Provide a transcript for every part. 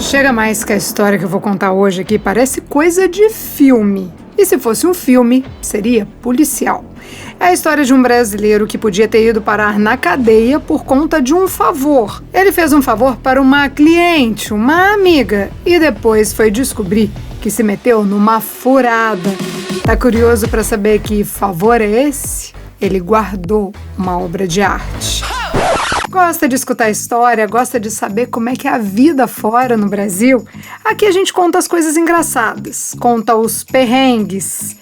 Chega mais que a história que eu vou contar hoje aqui parece coisa de filme. E se fosse um filme, seria policial. É a história de um brasileiro que podia ter ido parar na cadeia por conta de um favor. Ele fez um favor para uma cliente, uma amiga, e depois foi descobrir que se meteu numa furada. Tá curioso para saber que favor é esse? Ele guardou uma obra de arte. Gosta de escutar história, gosta de saber como é que é a vida fora no Brasil? Aqui a gente conta as coisas engraçadas, conta os perrengues,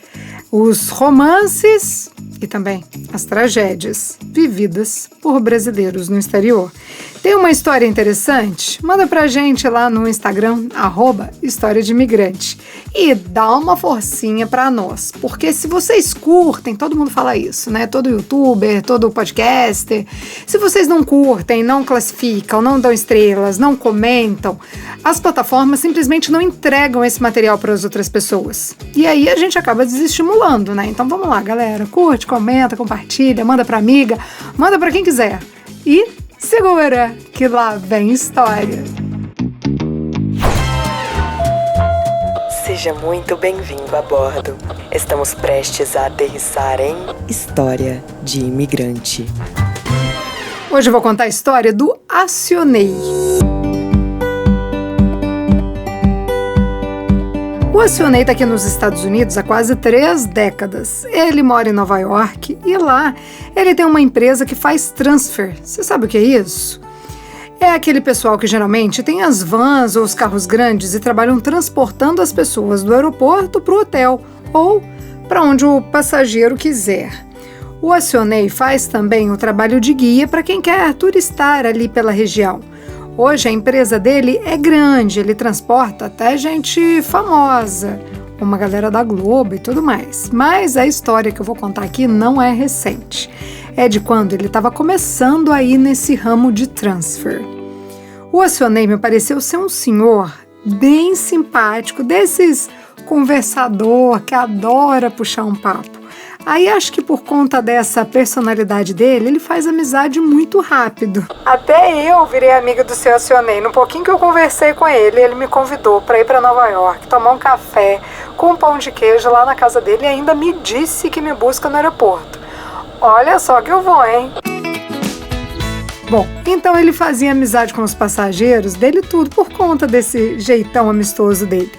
os romances e também as tragédias vividas por brasileiros no exterior. Tem uma história interessante? Manda pra gente lá no Instagram, @historiadeimigrante. E dá uma forcinha pra nós, porque se vocês curtem, todo mundo fala isso, né? Todo youtuber, todo podcaster. Se vocês não curtem, não classificam, não dão estrelas, não comentam, as plataformas simplesmente não entregam esse material para as outras pessoas. E aí a gente acaba desestimulando, né? Então vamos lá, galera. Curte, comenta, compartilha, manda pra amiga, manda pra quem quiser. E segura que lá vem história. Seja muito bem-vindo a bordo. Estamos prestes a aterrissar em História de Imigrante. Hoje eu vou contar a história do Acionei. O Acionei está aqui nos Estados Unidos há quase 3 décadas. Ele mora em Nova York e lá ele tem uma empresa que faz transfer. Você sabe o que é isso? É aquele pessoal que geralmente tem as vans ou os carros grandes e trabalham transportando as pessoas do aeroporto para o hotel ou para onde o passageiro quiser. O Acionei faz também o trabalho de guia para quem quer turistar ali pela região. Hoje a empresa dele é grande, ele transporta até gente famosa, uma galera da Globo e tudo mais. Mas a história que eu vou contar aqui não é recente. É de quando ele estava começando aí nesse ramo de transfer. O Acionei me pareceu ser um senhor bem simpático, desses conversador que adora puxar um papo. Aí acho que por conta dessa personalidade dele, ele faz amizade muito rápido. Até eu virei amiga do seu Acionei. No pouquinho que eu conversei com ele, ele me convidou para ir para Nova York, tomar um café com um pão de queijo lá na casa dele e ainda me disse que me busca no aeroporto. Olha só que eu vou, hein? Bom, então ele fazia amizade com os passageiros dele tudo por conta desse jeitão amistoso dele.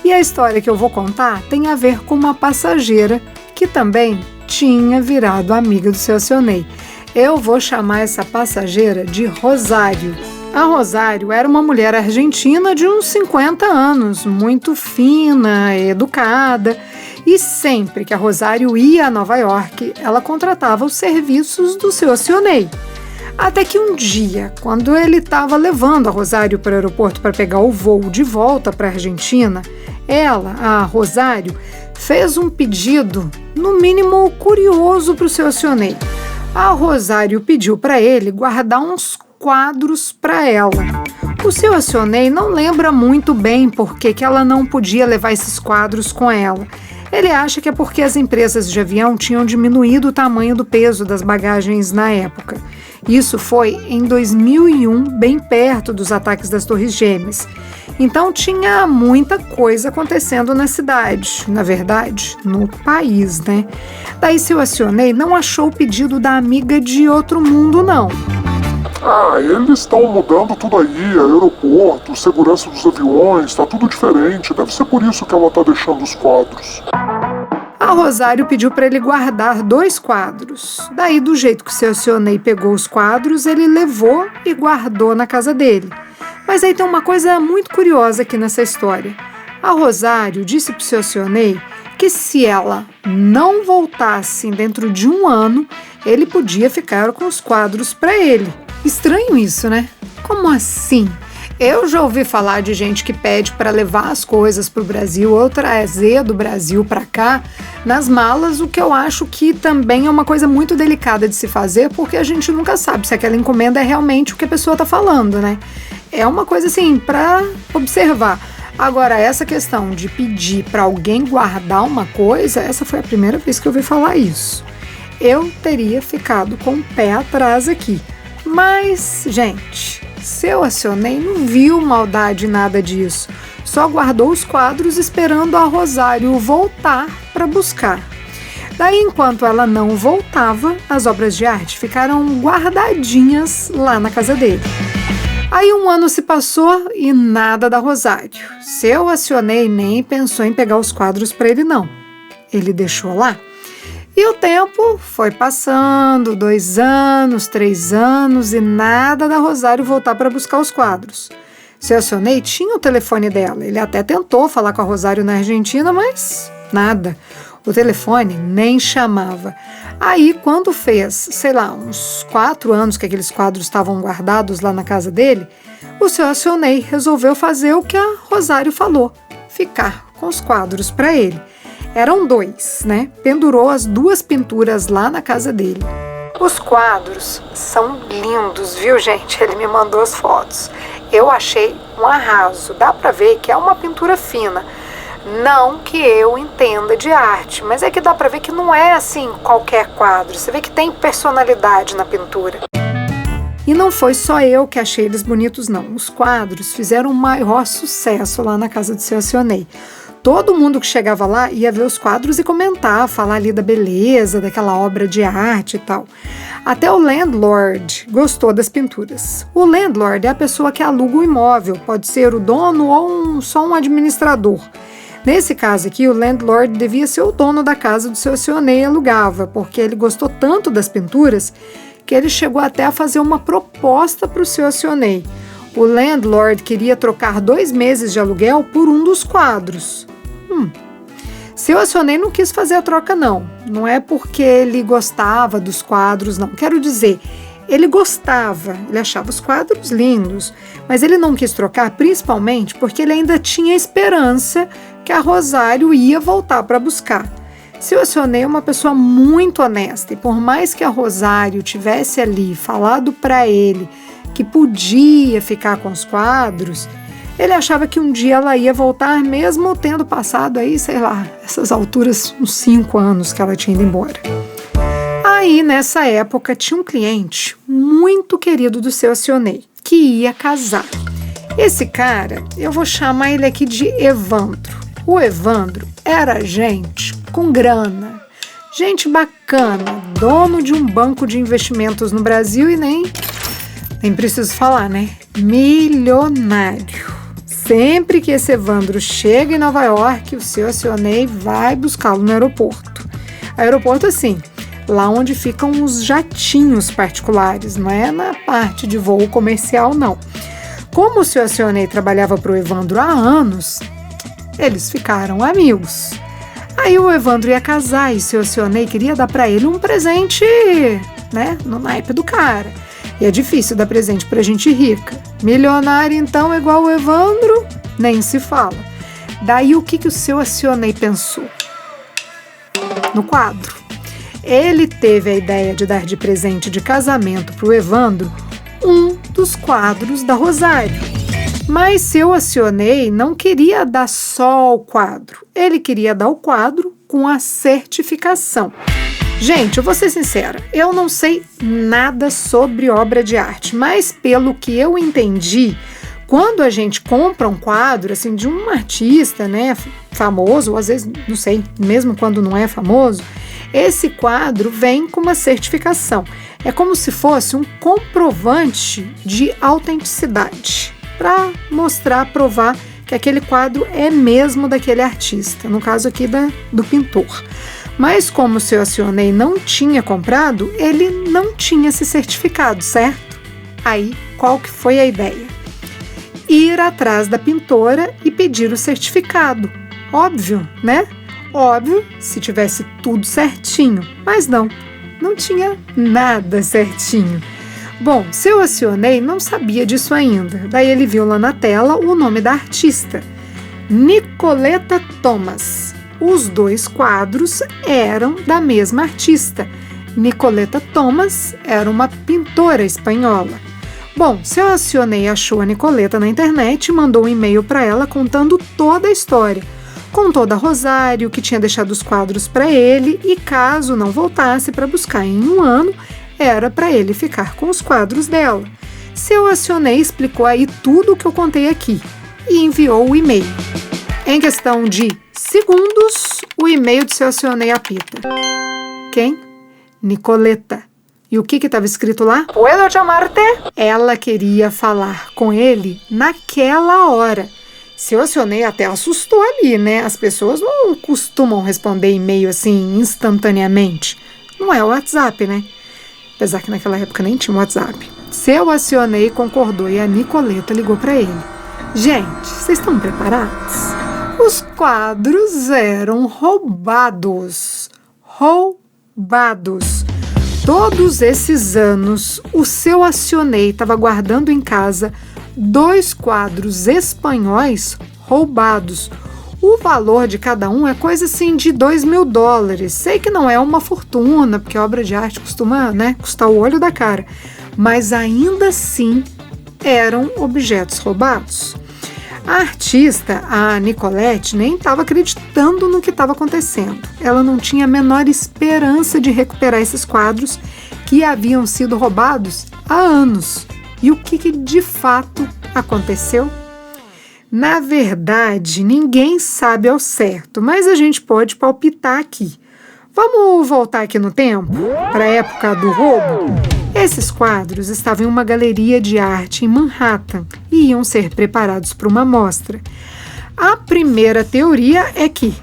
E a história que eu vou contar tem a ver com uma passageira que também tinha virado amiga do seu Acionei. Eu vou chamar essa passageira de Rosário. A Rosário era uma mulher argentina de uns 50 anos, muito fina, educada, e sempre que a Rosário ia a Nova York, ela contratava os serviços do seu Acionei. Até que um dia, quando ele estava levando a Rosário para o aeroporto para pegar o voo de volta para a Argentina, ela, a Rosário, fez um pedido, no mínimo curioso, para o seu Acionei. A Rosário pediu para ele guardar uns quadros para ela. O seu Acionei não lembra muito bem por que ela não podia levar esses quadros com ela. Ele acha que é porque as empresas de avião tinham diminuído o tamanho do peso das bagagens na época. Isso foi em 2001, bem perto dos ataques das Torres Gêmeas. Então tinha muita coisa acontecendo na cidade, na verdade, no país, né? Daí seu Acionei não achou o pedido da amiga de outro mundo, não. Eles estão mudando tudo aí, aeroporto, segurança dos aviões, tá tudo diferente. Deve ser por isso que ela tá deixando os quadros. A Rosário pediu para ele guardar 2 quadros. Daí, do jeito que o seu Acionei pegou os quadros, ele levou e guardou na casa dele. Mas aí tem uma coisa muito curiosa aqui nessa história. A Rosário disse para o seu Acionei que se ela não voltasse dentro de 1 ano, ele podia ficar com os quadros para ele. Estranho isso, né? Como assim? Eu já ouvi falar de gente que pede para levar as coisas para o Brasil ou trazer do Brasil para cá nas malas, o que eu acho que também é uma coisa muito delicada de se fazer, porque a gente nunca sabe se aquela encomenda é realmente o que a pessoa está falando, né? É uma coisa assim, para observar. Agora, essa questão de pedir para alguém guardar uma coisa, essa foi a primeira vez que eu ouvi falar isso. Eu teria ficado com o pé atrás aqui. Mas, gente, seu Acionei não viu maldade em nada disso, só guardou os quadros esperando a Rosário voltar para buscar. Daí, enquanto ela não voltava, as obras de arte ficaram guardadinhas lá na casa dele. Aí 1 ano se passou e nada da Rosário. Seu Acionei nem pensou em pegar os quadros para ele, não. Ele deixou lá. E o tempo foi passando, 2 anos, 3 anos e nada da Rosário voltar para buscar os quadros. Seu Acionei tinha o telefone dela. Ele até tentou falar com a Rosário na Argentina, mas nada. O telefone nem chamava. Aí, quando fez, sei lá, uns 4 anos que aqueles quadros estavam guardados lá na casa dele, o seu Acionei resolveu fazer o que a Rosário falou, ficar com os quadros para ele. Eram 2, né? Pendurou as 2 pinturas lá na casa dele. Os quadros são lindos, viu, gente? Ele me mandou as fotos. Eu achei um arraso. Dá para ver que é uma pintura fina. Não que eu entenda de arte, mas é que dá pra ver que não é assim qualquer quadro. Você vê que tem personalidade na pintura. E não foi só eu que achei eles bonitos, não. Os quadros fizeram o maior sucesso lá na casa do seu Acionei. Todo mundo que chegava lá ia ver os quadros e comentar, falar ali da beleza, daquela obra de arte e tal. Até o landlord gostou das pinturas. O landlord é a pessoa que aluga o imóvel, pode ser o dono ou só um administrador. Nesse caso aqui, o landlord devia ser o dono da casa do seu Acionei e alugava, porque ele gostou tanto das pinturas que ele chegou até a fazer uma proposta para o seu Acionei. O landlord queria trocar 2 meses de aluguel por um dos quadros. Seu Acionei não quis fazer a troca, não. Não é porque ele gostava dos quadros, não. Quero dizer, ele gostava, ele achava os quadros lindos, mas ele não quis trocar principalmente porque ele ainda tinha esperança que a Rosário ia voltar para buscar. Seu Acionei é uma pessoa muito honesta e por mais que a Rosário tivesse ali falado para ele que podia ficar com os quadros, ele achava que um dia ela ia voltar mesmo tendo passado aí, sei lá, essas alturas, uns 5 anos que ela tinha ido embora. Aí, nessa época, tinha um cliente muito querido do seu Acionei, que ia casar. Esse cara, eu vou chamar ele aqui de Evandro. O Evandro era gente com grana, gente bacana, dono de um banco de investimentos no Brasil e nem preciso falar, né? Milionário. Sempre que esse Evandro chega em Nova York, o seu Acionei vai buscá-lo no aeroporto. Aeroporto, assim, lá onde ficam os jatinhos particulares, não é na parte de voo comercial, não. Como o seu Acionei trabalhava para o Evandro há anos, eles ficaram amigos. Aí o Evandro ia casar e o seu Acionei queria dar para ele um presente, né, no naipe do cara. E é difícil dar presente para gente rica. Milionário, então, igual o Evandro, nem se fala. Daí o que o seu Acionei pensou? No quadro. Ele teve a ideia de dar de presente de casamento para o Evandro um dos quadros da Rosário. Mas seu Acionei não queria dar só o quadro. Ele queria dar o quadro com a certificação. Gente, eu vou ser sincera, eu não sei nada sobre obra de arte, mas pelo que eu entendi, quando a gente compra um quadro assim, de um artista, né, famoso, ou às vezes, não sei, mesmo quando não é famoso, esse quadro vem com uma certificação. É como se fosse um comprovante de autenticidade, para mostrar, provar que aquele quadro é mesmo daquele artista, no caso aqui do pintor. Mas como o seu Acionei não tinha comprado, ele não tinha esse certificado, certo? Aí, qual que foi a ideia? Ir atrás da pintora e pedir o certificado. Óbvio, né? Óbvio, se tivesse tudo certinho. Mas não tinha nada certinho. Bom, seu Acionei não sabia disso ainda. Daí ele viu lá na tela o nome da artista, Nicoleta Thomas. Os 2 quadros eram da mesma artista. Nicoleta Thomas era uma pintora espanhola. Bom, seu Acionei achou a Nicoleta na internet e mandou um e-mail para ela contando toda a história. Contou da Rosário, que tinha deixado os quadros para ele e caso não voltasse para buscar em 1 ano, era para ele ficar com os quadros dela. Seu Acionei explicou aí tudo o que eu contei aqui e enviou o e-mail. Em questão de segundos, o e-mail de Seu Acionei apita. Quem? Nicoleta. E o que estava escrito lá? Puedo chamarte? Ela queria falar com ele naquela hora. Seu Acionei até assustou ali, né? As pessoas não costumam responder e-mail assim instantaneamente. Não é o WhatsApp, né? Apesar que naquela época nem tinha WhatsApp. Seu Acionei concordou e a Nicoleta ligou para ele. Gente, vocês estão preparados? Os quadros eram roubados. Roubados. Todos esses anos, o Seu Acionei estava guardando em casa 2 quadros espanhóis roubados. O valor de cada um é coisa assim de $2.000. Sei que não é uma fortuna, porque obra de arte costuma, custar o olho da cara. Mas ainda assim eram objetos roubados. A artista, a Nicolette, nem estava acreditando no que estava acontecendo. Ela não tinha a menor esperança de recuperar esses quadros que haviam sido roubados há anos. E o que de fato aconteceu? Na verdade, ninguém sabe ao certo, mas a gente pode palpitar aqui. Vamos voltar aqui no tempo, para a época do roubo? Esses quadros estavam em uma galeria de arte em Manhattan e iam ser preparados para uma mostra. A primeira teoria é que,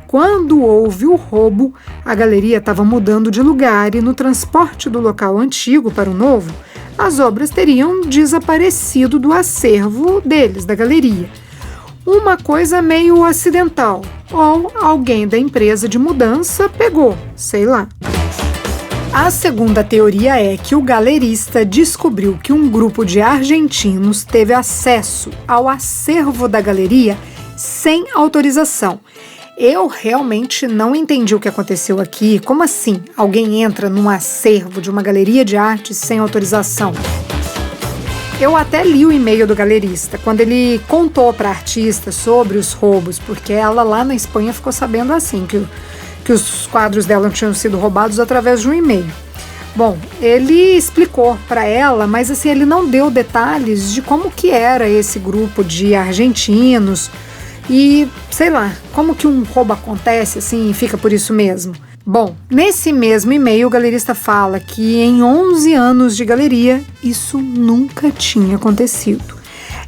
quando houve o roubo, a galeria estava mudando de lugar e no transporte do local antigo para o novo, as obras teriam desaparecido do acervo deles, da galeria. Uma coisa meio acidental, ou alguém da empresa de mudança pegou, sei lá. A segunda teoria é que o galerista descobriu que um grupo de argentinos teve acesso ao acervo da galeria sem autorização. Eu realmente não entendi o que aconteceu aqui. Como assim? Alguém entra num acervo de uma galeria de arte sem autorização? Eu até li o e-mail do galerista, quando ele contou para a artista sobre os roubos, porque ela lá na Espanha ficou sabendo assim, que os quadros dela tinham sido roubados através de um e-mail. Bom, ele explicou para ela, mas assim, ele não deu detalhes de como que era esse grupo de argentinos e, sei lá, como que um roubo acontece assim e fica por isso mesmo. Bom, nesse mesmo e-mail o galerista fala que em 11 anos de galeria isso nunca tinha acontecido.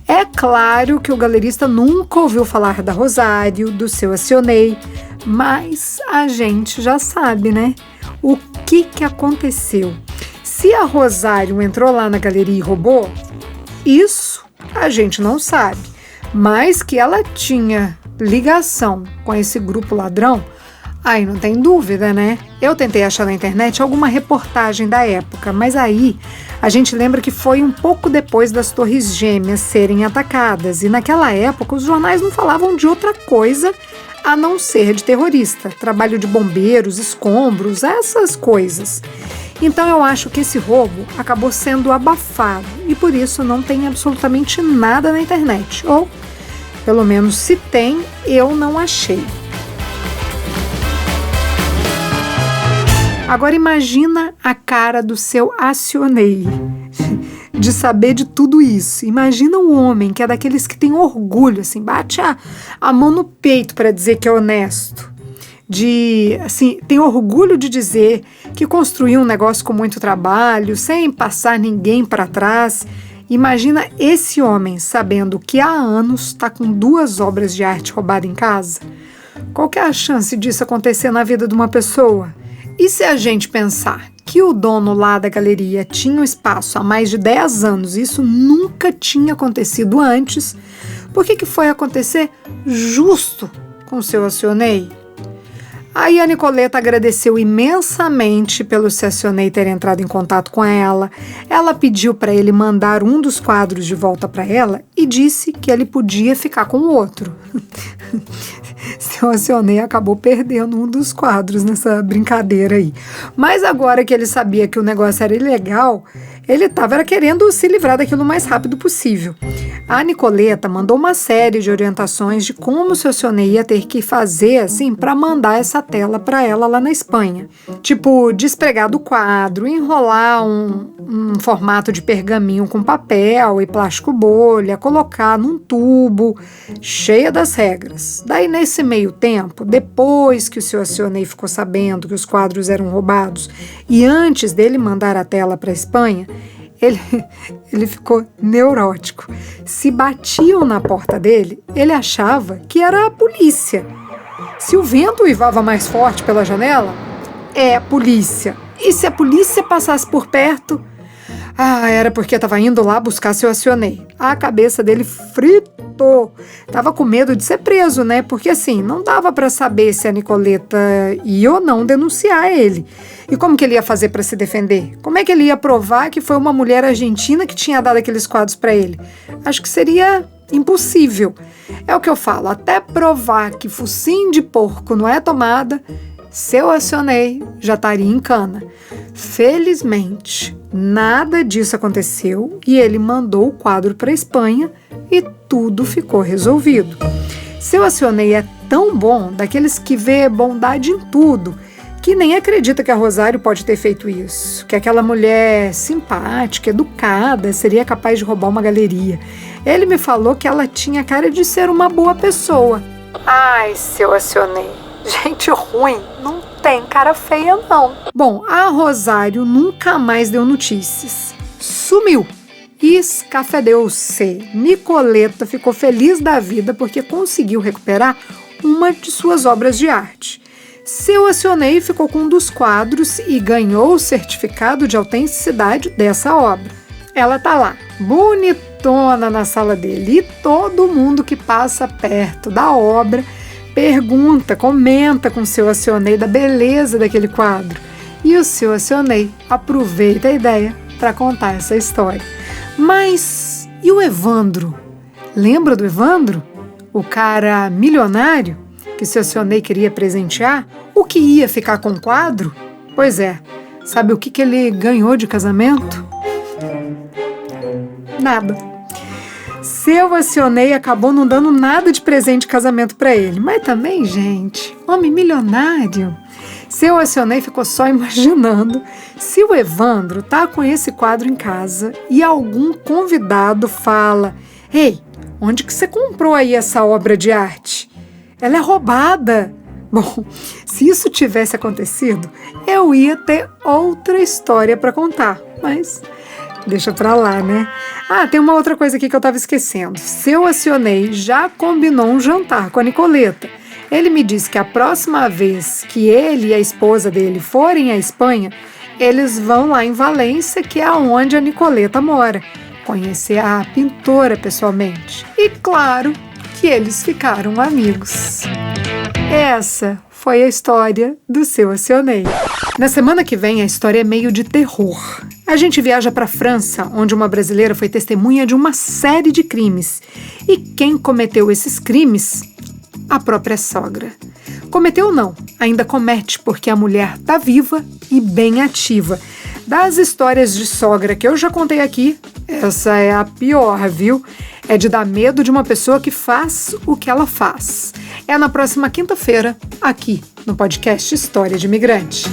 É claro que o galerista nunca ouviu falar da Rosário, do Seu Acionei, mas a gente já sabe, né? O que aconteceu? Se a Rosário entrou lá na galeria e roubou, isso a gente não sabe. Mas que ela tinha ligação com esse grupo ladrão, aí não tem dúvida, né? Eu tentei achar na internet alguma reportagem da época, mas aí a gente lembra que foi um pouco depois das Torres Gêmeas serem atacadas, e naquela época os jornais não falavam de outra coisa a não ser de terrorista, trabalho de bombeiros, escombros, essas coisas. Então eu acho que esse roubo acabou sendo abafado e por isso não tem absolutamente nada na internet, ou pelo menos se tem, eu não achei. Agora imagina a cara do Seu Acionei de saber de tudo isso. Imagina um homem que é daqueles que tem orgulho, assim, bate a mão no peito para dizer que é honesto. Tem orgulho de dizer que construiu um negócio com muito trabalho, sem passar ninguém para trás. Imagina esse homem sabendo que há anos está com 2 obras de arte roubadas em casa. Qual que é a chance disso acontecer na vida de uma pessoa? E se a gente pensar que o dono lá da galeria tinha um espaço há mais de 10 anos e isso nunca tinha acontecido antes, por que foi acontecer justo com o Seu Acionei? Aí a Nicoleta agradeceu imensamente pelo Seu Acionei ter entrado em contato com ela. Ela pediu para ele mandar um dos quadros de volta para ela e disse que ele podia ficar com o outro. Seu Acionei acabou perdendo um dos quadros nessa brincadeira aí. Mas agora que ele sabia que o negócio era ilegal, Ele estava querendo se livrar daquilo o mais rápido possível. A Nicoleta mandou uma série de orientações de como o seu Sionei ia ter que fazer assim para mandar essa tela para ela lá na Espanha. Tipo, despregar do quadro, enrolar um formato de pergaminho com papel e plástico bolha, colocar num tubo, cheia das regras. Daí, nesse meio tempo, depois que o seu Sionei ficou sabendo que os quadros eram roubados e antes dele mandar a tela para a Espanha, ele ficou neurótico. Se batiam na porta dele, ele achava que era a polícia. Se o vento uivava mais forte pela janela, é a polícia. E se a polícia passasse por perto, era porque estava indo lá buscar seu Sionei. A cabeça dele fritou. Tava com medo de ser preso, né? Porque assim, não dava para saber se a Nicoleta ia ou não denunciar ele. E como que ele ia fazer para se defender? Como é que ele ia provar que foi uma mulher argentina que tinha dado aqueles quadros para ele? Acho que seria impossível. É o que eu falo, até provar que focinho de porco não é tomada, seu Sionei já estaria em cana. Felizmente, nada disso aconteceu e ele mandou o quadro para a Espanha e tudo ficou resolvido. Seu Sionei é tão bom, daqueles que vê bondade em tudo, que nem acredita que a Rosário pode ter feito isso, que aquela mulher simpática, educada, seria capaz de roubar uma galeria. Ele me falou que ela tinha cara de ser uma boa pessoa. Ai, seu Sionei, gente ruim não tem cara feia, não. Bom, a Rosário nunca mais deu notícias. Sumiu. Escafedeu-se. Nicoleta ficou feliz da vida porque conseguiu recuperar uma de suas obras de arte. Seu Sionei ficou com um dos quadros e ganhou o certificado de autenticidade dessa obra. Ela tá lá, bonitona na sala dele, e todo mundo que passa perto da obra pergunta, comenta com o seu Sionei da beleza daquele quadro. E o seu Sionei aproveita a ideia para contar essa história. Mas e o Evandro? Lembra do Evandro? O cara milionário que o seu Sionei queria presentear? O que ia ficar com o quadro? Pois é, sabe o que ele ganhou de casamento? Nada. Seu Sionei acabou não dando nada de presente de casamento para ele. Mas também, gente, homem milionário. Seu Sionei ficou só imaginando se o Evandro tá com esse quadro em casa e algum convidado fala: "Ei, onde que você comprou aí essa obra de arte? Ela é roubada." Bom, se isso tivesse acontecido, eu ia ter outra história para contar, mas deixa pra lá, né? Tem uma outra coisa aqui que eu tava esquecendo. Seu Sionei já combinou um jantar com a Nicoleta. Ele me disse que a próxima vez que ele e a esposa dele forem à Espanha, eles vão lá em Valência, que é onde a Nicoleta mora, conhecer a pintora pessoalmente. E claro que eles ficaram amigos. Essa foi a história do seu Sionei. Na semana que vem, a história é meio de terror. A gente viaja para a França, onde uma brasileira foi testemunha de uma série de crimes. E quem cometeu esses crimes? A própria sogra. Cometeu não, ainda comete, porque a mulher tá viva e bem ativa. Das histórias de sogra que eu já contei aqui, essa é a pior, viu? É de dar medo de uma pessoa que faz o que ela faz. É na próxima quinta-feira, aqui no podcast História de Imigrante.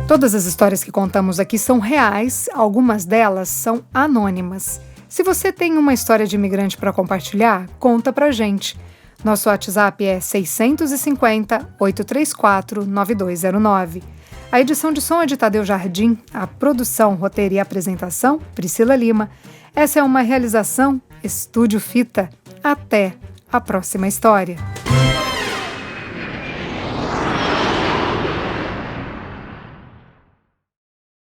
Todas as histórias que contamos aqui são reais, algumas delas são anônimas. Se você tem uma história de imigrante para compartilhar, conta pra gente. Nosso WhatsApp é 650-834-9209. A edição de som é de Tadeu Jardim, a produção, roteiro e apresentação, Priscila Lima. Essa é uma realização Estúdio Fita. Até a próxima história.